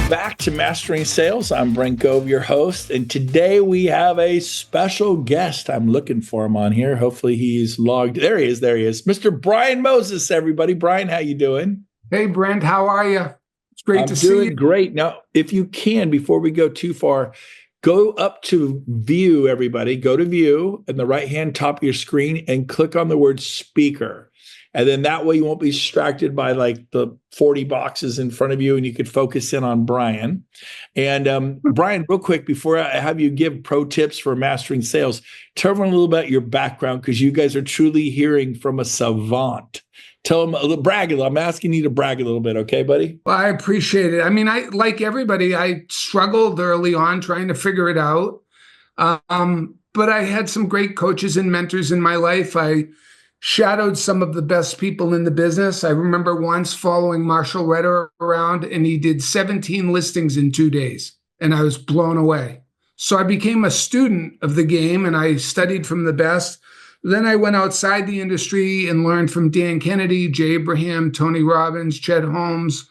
back to Mastering Sales. I'm Brent Gove, your host, and today we have a special guest. I'm looking for him on here. Hopefully he's logged. There he is. Mr. Brian Moses, everybody. Brian, how you doing? Hey, Brent, how are you? It's great to see you. I'm doing great. Now, if you can, before we go too far, go up to view, everybody. Go to view in the right-hand top of your screen and click on the word speaker. And then that way you won't be distracted by like the 40 boxes in front of you and you could focus in on Brian. And Brian, real quick, before I have you give pro tips for mastering sales, tell everyone a little about your background because you guys are truly hearing from a savant. Tell them, brag a little. I'm asking you to brag a little bit. Okay, buddy? Well, I appreciate it. I mean, like everybody, I struggled early on trying to figure it out. But I had some great coaches and mentors in my life. I shadowed some of the best people in the business. I remember once following Marshall Redder around, and he did 17 listings in 2 days, and I was blown away. So I became a student of the game, and I studied from the best. Then I went outside the industry and learned from Dan Kennedy, Jay Abraham, Tony Robbins, Chet Holmes.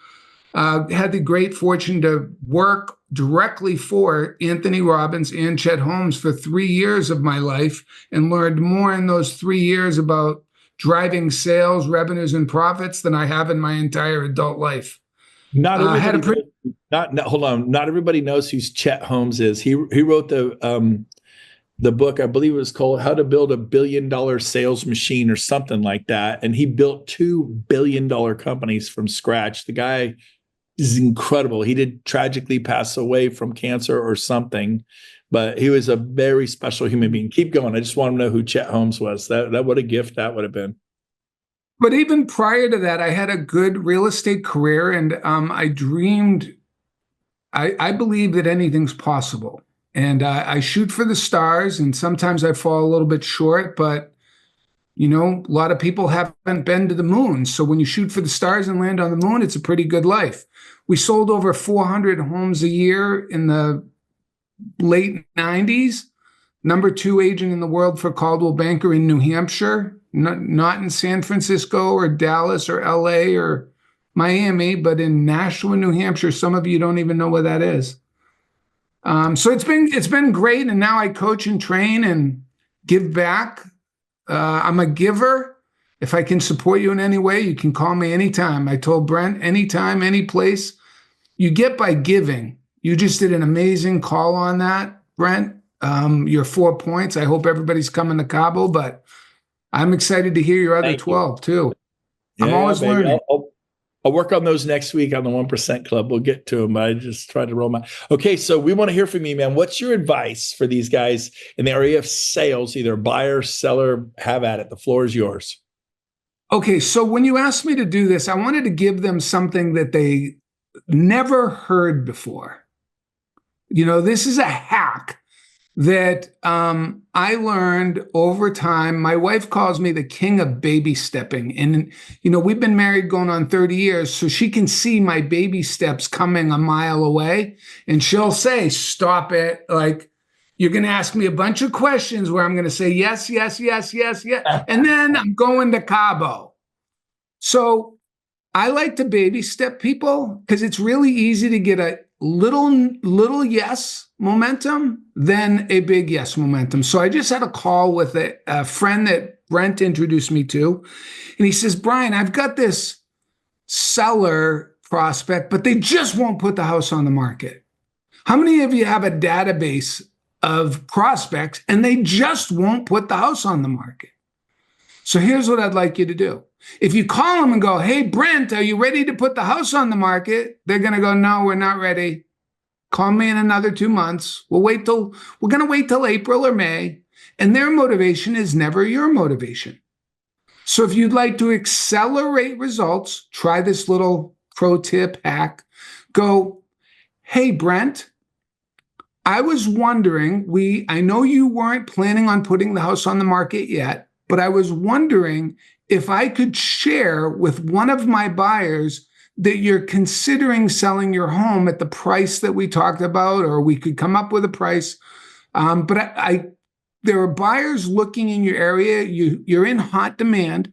Had the great fortune to work directly for Anthony Robbins and Chet Holmes for 3 years of my life and learned more in those 3 years about driving sales, revenues, and profits than I have in my entire adult life. Not everybody knows who Chet Holmes is. He wrote the book, I believe it was called How to Build a $1 Billion Sales Machine or something like that. And he built $2 billion companies from scratch. The guy is incredible. He did tragically pass away from cancer or something, but he was a very special human being. Keep going. I just want to know who Chet Holmes was. That what a gift that would have been. But even prior to that, I had a good real estate career, and I dreamed. I believe that anything's possible, and I shoot for the stars. And sometimes I fall a little bit short, but you know, a lot of people haven't been to the moon. So when you shoot for the stars and land on the moon, it's a pretty good life. We sold over 400 homes a year in the late 90s. Number 2 agent in the world for Coldwell Banker in New Hampshire, not in San Francisco or Dallas or LA or Miami, but in Nashua, New Hampshire. Some of you don't even know where that is. So it's been great. And now I coach and train and give back. I'm a giver. If I can support you in any way, you can call me anytime. I told Brent, anytime, any place. You get by giving. You just did an amazing call on that, Brent. Your 4 points. I hope everybody's coming to Cabo, but I'm excited to hear your other 12 too. I'm always learning. I'll work on those next week on the 1% Club. We'll get to them. I just tried to roll my. Okay, so we want to hear from you, man. What's your advice for these guys in the area of sales, either buyer, seller? Have at it. The floor is yours. Okay, so when you asked me to do this, I wanted to give them something that they never heard before. You know, this is a hack that I learned over time. My wife calls me the king of baby stepping. And, you know, we've been married going on 30 years, so she can see my baby steps coming a mile away. And she'll say, stop it. Like, you're going to ask me a bunch of questions where I'm going to say, yes, yes, yes, yes, yes. And then I'm going to Cabo. So I like to baby step people because it's really easy to get a little yes momentum than a big yes momentum. So I just had a call with a friend that Brent introduced me to. And he says, Brian, I've got this seller prospect, but they just won't put the house on the market. How many of you have a database of prospects and they just won't put the house on the market? So here's what I'd like you to do. If you call them and go, hey, Brent, are you ready to put the house on the market? They're going to go, no, we're not ready. Call me in another 2 months. We're going to wait till April or May. And their motivation is never your motivation. So if you'd like to accelerate results, try this little pro tip hack. Go, hey, Brent, I was wondering, I know you weren't planning on putting the house on the market yet, but I was wondering if I could share with one of my buyers that you're considering selling your home at the price that we talked about, or we could come up with a price. But there are buyers looking in your area. You're in hot demand.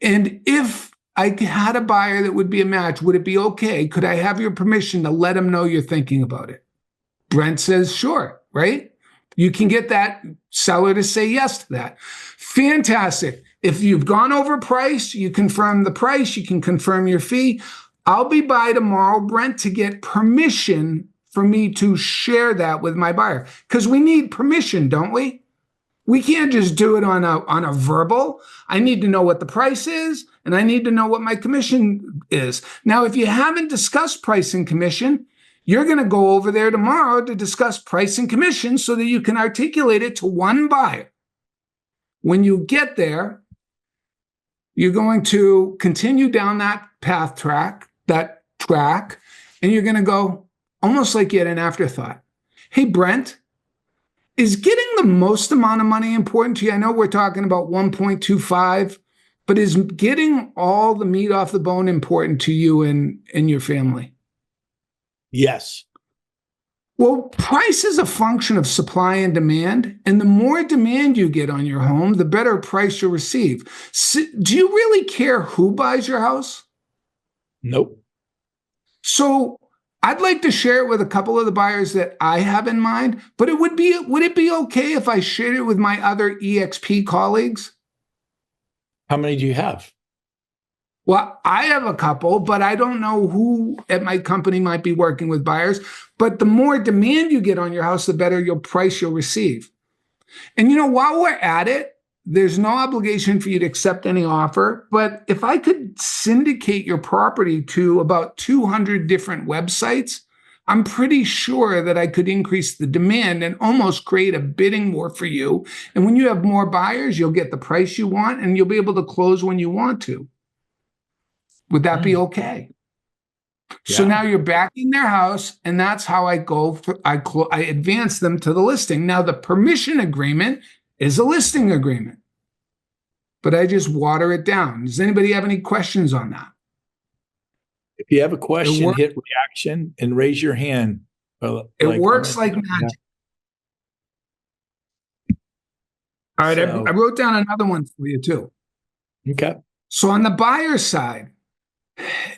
And if I had a buyer that would be a match. Would it be okay? Could I have your permission to let them know you're thinking about it? Brent says, sure, right? You can get that seller to say yes to that. Fantastic. If you've gone over price, you confirm the price, you can confirm your fee. I'll be by tomorrow, Brent, to get permission for me to share that with my buyer. Because we need permission, don't we? We can't just do it on a verbal. I need to know what the price is, and I need to know what my commission is. Now, if you haven't discussed price and commission, you're going to go over there tomorrow to discuss price and commission so that you can articulate it to one buyer. When you get there, you're going to continue down that track, and you're going to go almost like you had an afterthought. Hey, Brent, is getting the most amount of money important to you? I know we're talking about 1.25, but is getting all the meat off the bone important to you and your family? Yes. Well, price is a function of supply and demand, and the more demand you get on your home, the better price you'll receive. Do you really care who buys your house? Nope. So I'd like to share it with a couple of the buyers that I have in mind, but would it be okay if I shared it with my other EXP colleagues? How many do you have? Well, I have a couple, but I don't know who at my company might be working with buyers. But the more demand you get on your house, the better your price you'll receive. And while we're at it, there's no obligation for you to accept any offer. But if I could syndicate your property to about 200 different websites, I'm pretty sure that I could increase the demand and almost create a bidding war for you. And when you have more buyers, you'll get the price you want and you'll be able to close when you want to. Would that be okay? Yeah. So now you're backing their house, and that's how I go. I advance them to the listing. Now the permission agreement is a listing agreement, but I just water it down. Does anybody have any questions on that? If you have a question, hit reaction and raise your hand. It works like magic. All right, I wrote down another one for you too. Okay. So on the buyer side,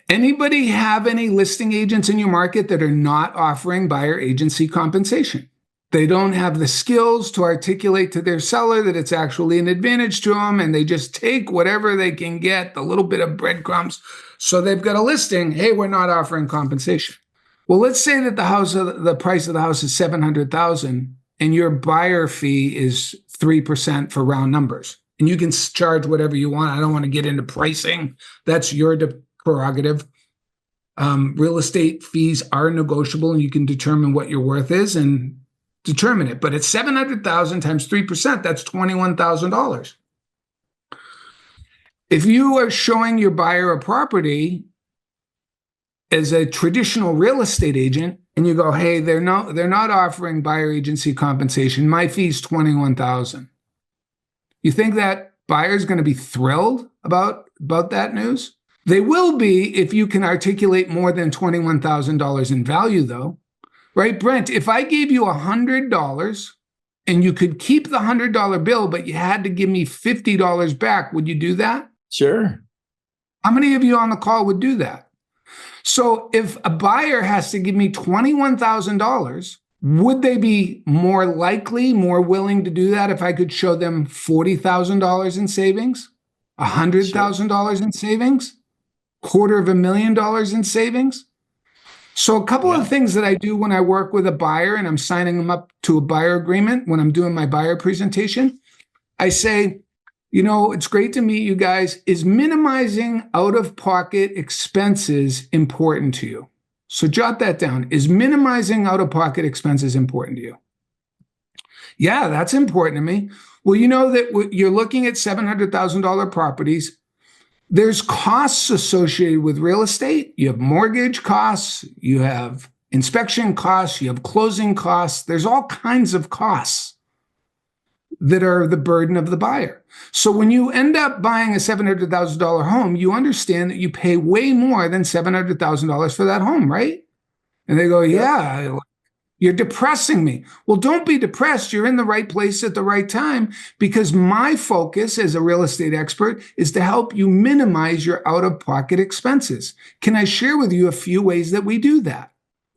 anybody have any listing agents in your market that are not offering buyer agency compensation? They don't have the skills to articulate to their seller that it's actually an advantage to them, and they just take whatever they can get, the little bit of breadcrumbs. So they've got a listing, hey, we're not offering compensation. Well, let's say that the price of the house is $700,000 and your buyer fee is 3% for round numbers. And you can charge whatever you want. I don't want to get into pricing. That's your prerogative. Real estate fees are negotiable, and you can determine what your worth is and determine it. But it's $700,000 times 3%, that's $21,000. If you are showing your buyer a property as a traditional real estate agent, and you go, hey, they're not offering buyer agency compensation. My fee's $21,000. You think that buyer's going to be thrilled about that news? They will be if you can articulate more than $21,000 in value, though. Right, Brent, if I gave you $100 and you could keep the $100 bill, but you had to give me $50 back, would you do that? Sure. How many of you on the call would do that? So if a buyer has to give me $21,000, would they be more likely, more willing to do that if I could show them $40,000 in savings, $100,000 in savings, $250,000 in savings? So a couple of things that I do when I work with a buyer and I'm signing them up to a buyer agreement, when I'm doing my buyer presentation, I say, it's great to meet you guys. Is minimizing out-of-pocket expenses important to you? So jot that down. Is minimizing out-of-pocket expenses important to you? Yeah, that's important to me. Well, you know that you're looking at $700,000 properties. There's costs associated with real estate. You have mortgage costs, you have inspection costs, you have closing costs. There's all kinds of costs that are the burden of the buyer. So when you end up buying a $700,000 home, you understand that you pay way more than $700,000 for that home, right? And they go, yeah. You're depressing me. Well, don't be depressed. You're in the right place at the right time, because my focus as a real estate expert is to help you minimize your out-of-pocket expenses. Can I share with you a few ways that we do that?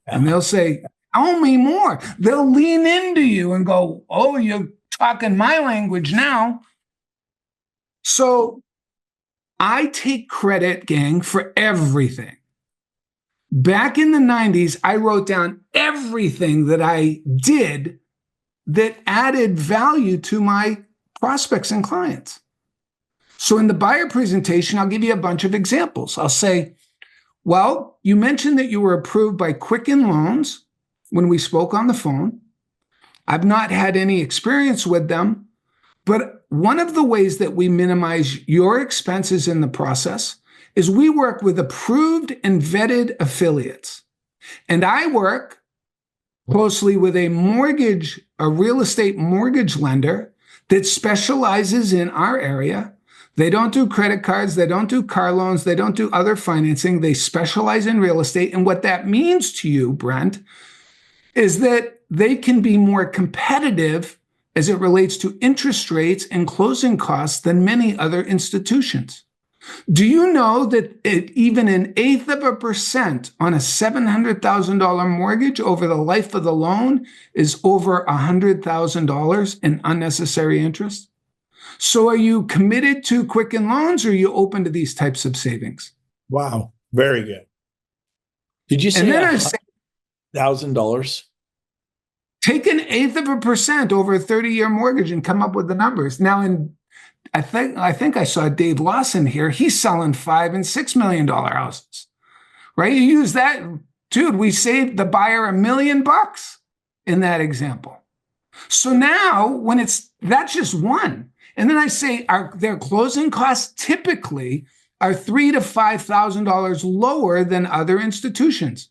And they'll say, tell me more. They'll lean into you and go, oh, you're talking my language now. So I take credit, gang, for everything. Back in the 90s, I wrote down everything that I did that added value to my prospects and clients. So in the buyer presentation, I'll give you a bunch of examples. I'll say, well, you mentioned that you were approved by Quicken Loans when we spoke on the phone. I've not had any experience with them, but one of the ways that we minimize your expenses in the process is we work with approved and vetted affiliates. And I work closely with a real estate mortgage lender that specializes in our area. They don't do credit cards, they don't do car loans, they don't do other financing. They specialize in real estate. And what that means to you, Brent, is that they can be more competitive as it relates to interest rates and closing costs than many other institutions. Do you know that even 0.1% on a $700,000 mortgage over the life of the loan is over $100,000 in unnecessary interest? So are you committed to Quicken Loans, or are you open to these types of savings? Wow. Very good. Did you say $1,000? Take 0.1% over a 30-year mortgage and come up with the numbers. Now, I think I saw Dave Lawson here. He's selling $5 and $6 million houses, right? You use that, dude. We saved the buyer $1 million in that example. So now, that's just one, and then I say their closing costs typically are $3,000 to $5,000 lower than other institutions.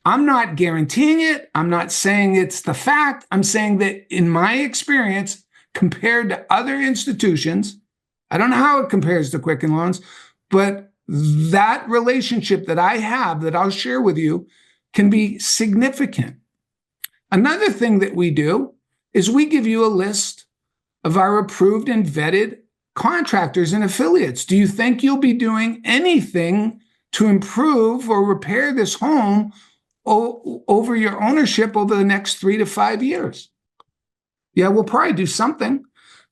I'm not guaranteeing it. I'm not saying it's the fact. I'm saying that in my experience, compared to other institutions, I don't know how it compares to Quicken Loans, but that relationship that I have that I'll share with you can be significant. Another thing that we do is we give you a list of our approved and vetted contractors and affiliates. Do you think you'll be doing anything to improve or repair this home over your ownership over the next 3 to 5 years? Yeah, we'll probably do something.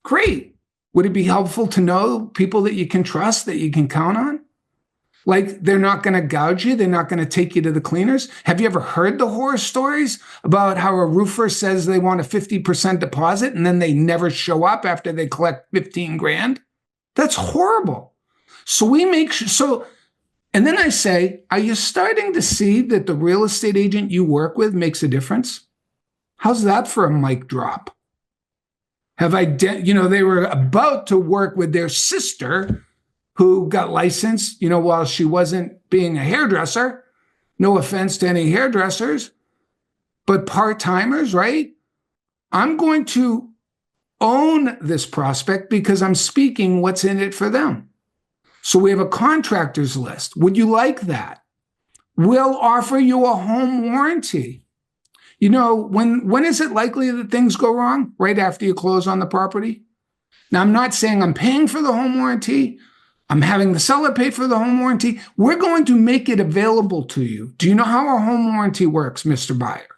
Great. Would it be helpful to know people that you can trust, that you can count on? Like, they're not going to gouge you. They're not going to take you to the cleaners. Have you ever heard the horror stories about how a roofer says they want a 50% deposit and then they never show up after they collect 15 grand? That's horrible. So we make sure, and then I say, are you starting to see that the real estate agent you work with makes a difference? How's that for a mic drop? They were about to work with their sister who got licensed, while she wasn't being a hairdresser. No offense to any hairdressers, but part-timers, right? I'm going to own this prospect because I'm speaking what's in it for them. So we have a contractors list. Would you like that? We'll offer you a home warranty. When is it likely that things go wrong? Right after you close on the property. Now, I'm not saying I'm paying for the home warranty. I'm having the seller pay for the home warranty. We're going to make it available to you. Do you know how a home warranty works, Mr. Buyer?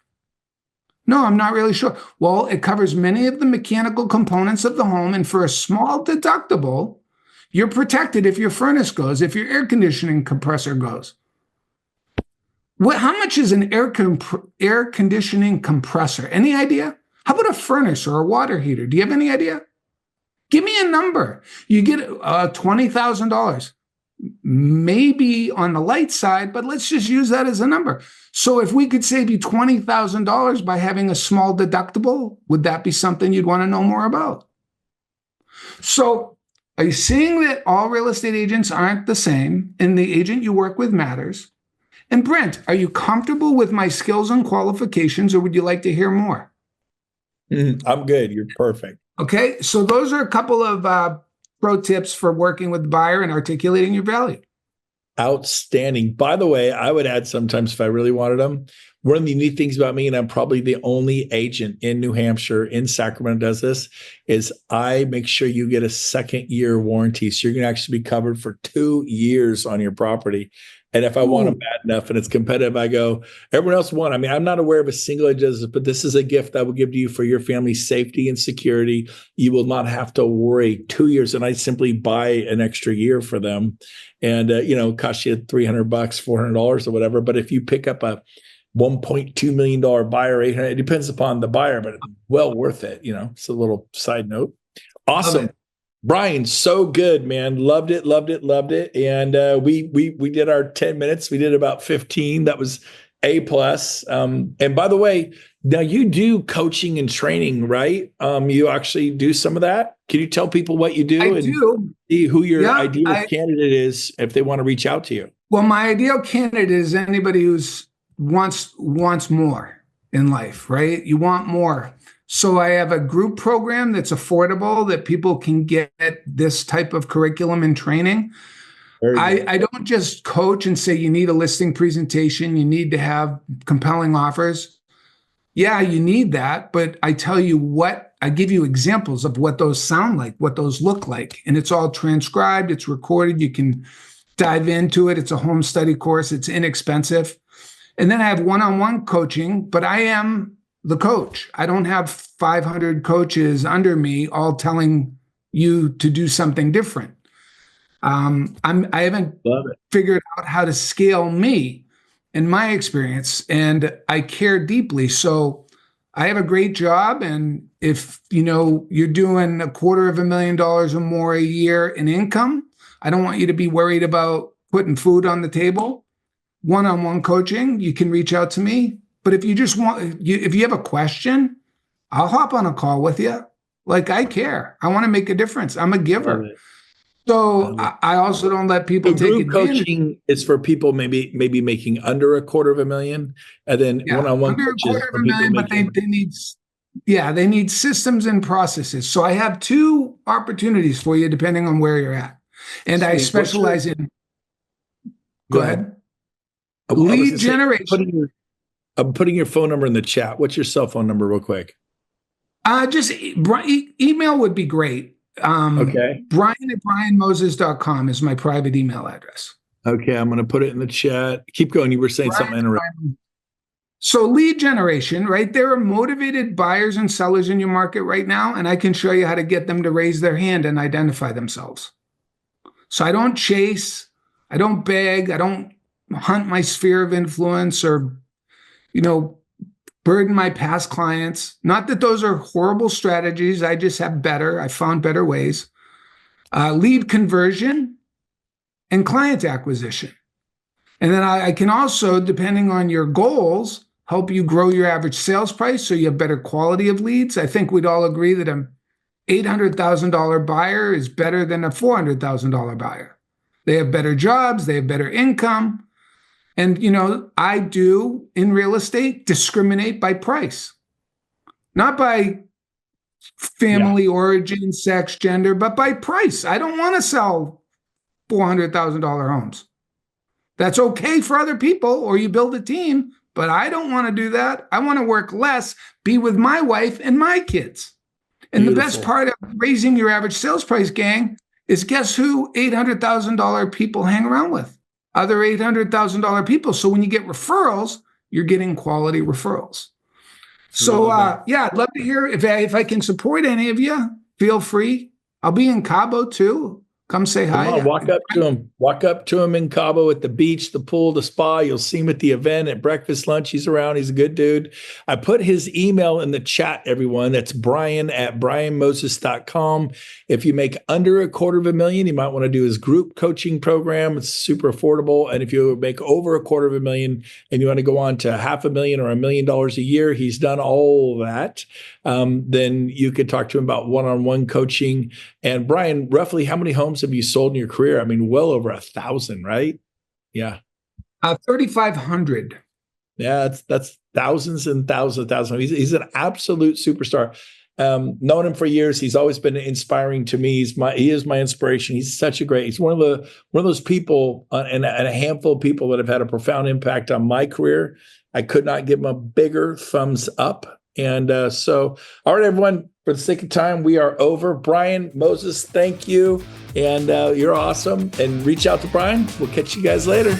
No, I'm not really sure. Well, it covers many of the mechanical components of the home, and for a small deductible, you're protected if your furnace goes, if your air conditioning compressor goes. How much is an air conditioning compressor? Any idea? How about a furnace or a water heater? Do you have any idea? Give me a number. You get $20,000. Maybe on the light side, but let's just use that as a number. So if we could save you $20,000 by having a small deductible, would that be something you'd want to know more about? So are you seeing that all real estate agents aren't the same, and the agent you work with matters? And Brent, are you comfortable with my skills and qualifications, or would you like to hear more? I'm good. You're perfect. Okay, so those are a couple of pro tips for working with the buyer and articulating your value. Outstanding. By the way, I would add sometimes, if I really wanted them, one of the neat things about me, and I'm probably the only agent in New Hampshire, in Sacramento does this, is I make sure you get a 2nd-year warranty. So you're going to actually be covered for 2 years on your property. And if I want them bad enough and it's competitive, I go, everyone else won. I mean, I'm not aware of a single agent does this, but this is a gift I will give to you for your family's safety and security. You will not have to worry 2 years. And I simply buy an extra year for them. And, cost you $300, $400 or whatever. But if you pick up a $1.2 million buyer, 800, it depends upon the buyer, but well worth it. It's a little side note. Awesome. Brian, so good, man. Loved it. And we did our 10 minutes. We did about 15. That was A+. And by the way, now you do coaching and training, right? You actually do some of that. Can you tell people what you do? I do. See who your ideal candidate is if they want to reach out to you? Well, my ideal candidate is anybody who's wants more in life, right? You want more. So I have a group program that's affordable that people can get this type of curriculum and training. I don't just coach and say you need a listing presentation, you need to have compelling offers. Yeah, you need that, but I tell you I give you examples of what those sound like, what those look like, and it's all transcribed, it's recorded, you can dive into it. It's a home study course, it's inexpensive. And then I have one-on-one coaching, but I am the coach. I don't have 500 coaches under me all telling you to do something different. I haven't figured out how to scale me in my experience, and I care deeply. So I have a great job, and if you're doing $250,000 or more a year in income, I don't want you to be worried about putting food on the table. One-on-one coaching, you can reach out to me. But if you just if you have a question, I'll hop on a call with you. Like, I care. I want to make a difference. I'm a giver. So I also don't let people take advantage. Group coaching is for people maybe making under $250,000, and then one-on-one under coaches for people $250,000, but they need systems and processes. So I have 2 opportunities for you depending on where you're at, and I specialize in. Go ahead. Lead generation. I'm putting your phone number in the chat. What's your cell phone number, real quick? Just email would be great. Okay. Brian@brianmoses.com is my private email address. Okay, I'm going to put it in the chat. Keep going. You were saying something interesting. So lead generation, right? There are motivated buyers and sellers in your market right now, and I can show you how to get them to raise their hand and identify themselves. So I don't chase, I don't beg, I don't hunt my sphere of influence or burden my past clients. Not that those are horrible strategies. I just have I found better ways. Lead conversion and client acquisition. And then I can also, depending on your goals, help you grow your average sales price so you have better quality of leads. I think we'd all agree that an $800,000 buyer is better than a $400,000 buyer. They have better jobs, they have better income. And, I do, in real estate, discriminate by price. Not by family origin, sex, gender, but by price. I don't want to sell $400,000 homes. That's okay for other people, or you build a team, but I don't want to do that. I want to work less, be with my wife and my kids. And the best part of raising your average sales price, gang, is guess who $800,000 people hang around with? Other $800,000 people. So when you get referrals, you're getting quality referrals. So I'd love to hear if I can support any of you. Feel free. I'll be in Cabo too. Come say hi. Come on, walk up to him. Walk up to him in Cabo at the beach, the pool, the spa. You'll see him at the event, at breakfast, lunch. He's around. He's a good dude. I put his email in the chat, everyone. That's Brian@brianmoses.com. If you make under $250,000, you might want to do his group coaching program. It's super affordable. And if you make over $250,000 and you want to go on to $500,000 or $1 million a year, he's done all that. Then you could talk to him about one-on-one coaching. And Brian, roughly how many homes have you sold in your career? I mean, well over 1,000, right? Yeah. 3,500. Yeah, that's thousands and thousands of thousands. He's an absolute superstar. Known him for years. He's always been inspiring to me. He is my inspiration. He's one of those people, and a handful of people that have had a profound impact on my career. I could not give him a bigger thumbs up. And so, all right, everyone, for the sake of time, we are over. Brian Moses, thank you. And you're awesome. And reach out to Brian. We'll catch you guys later.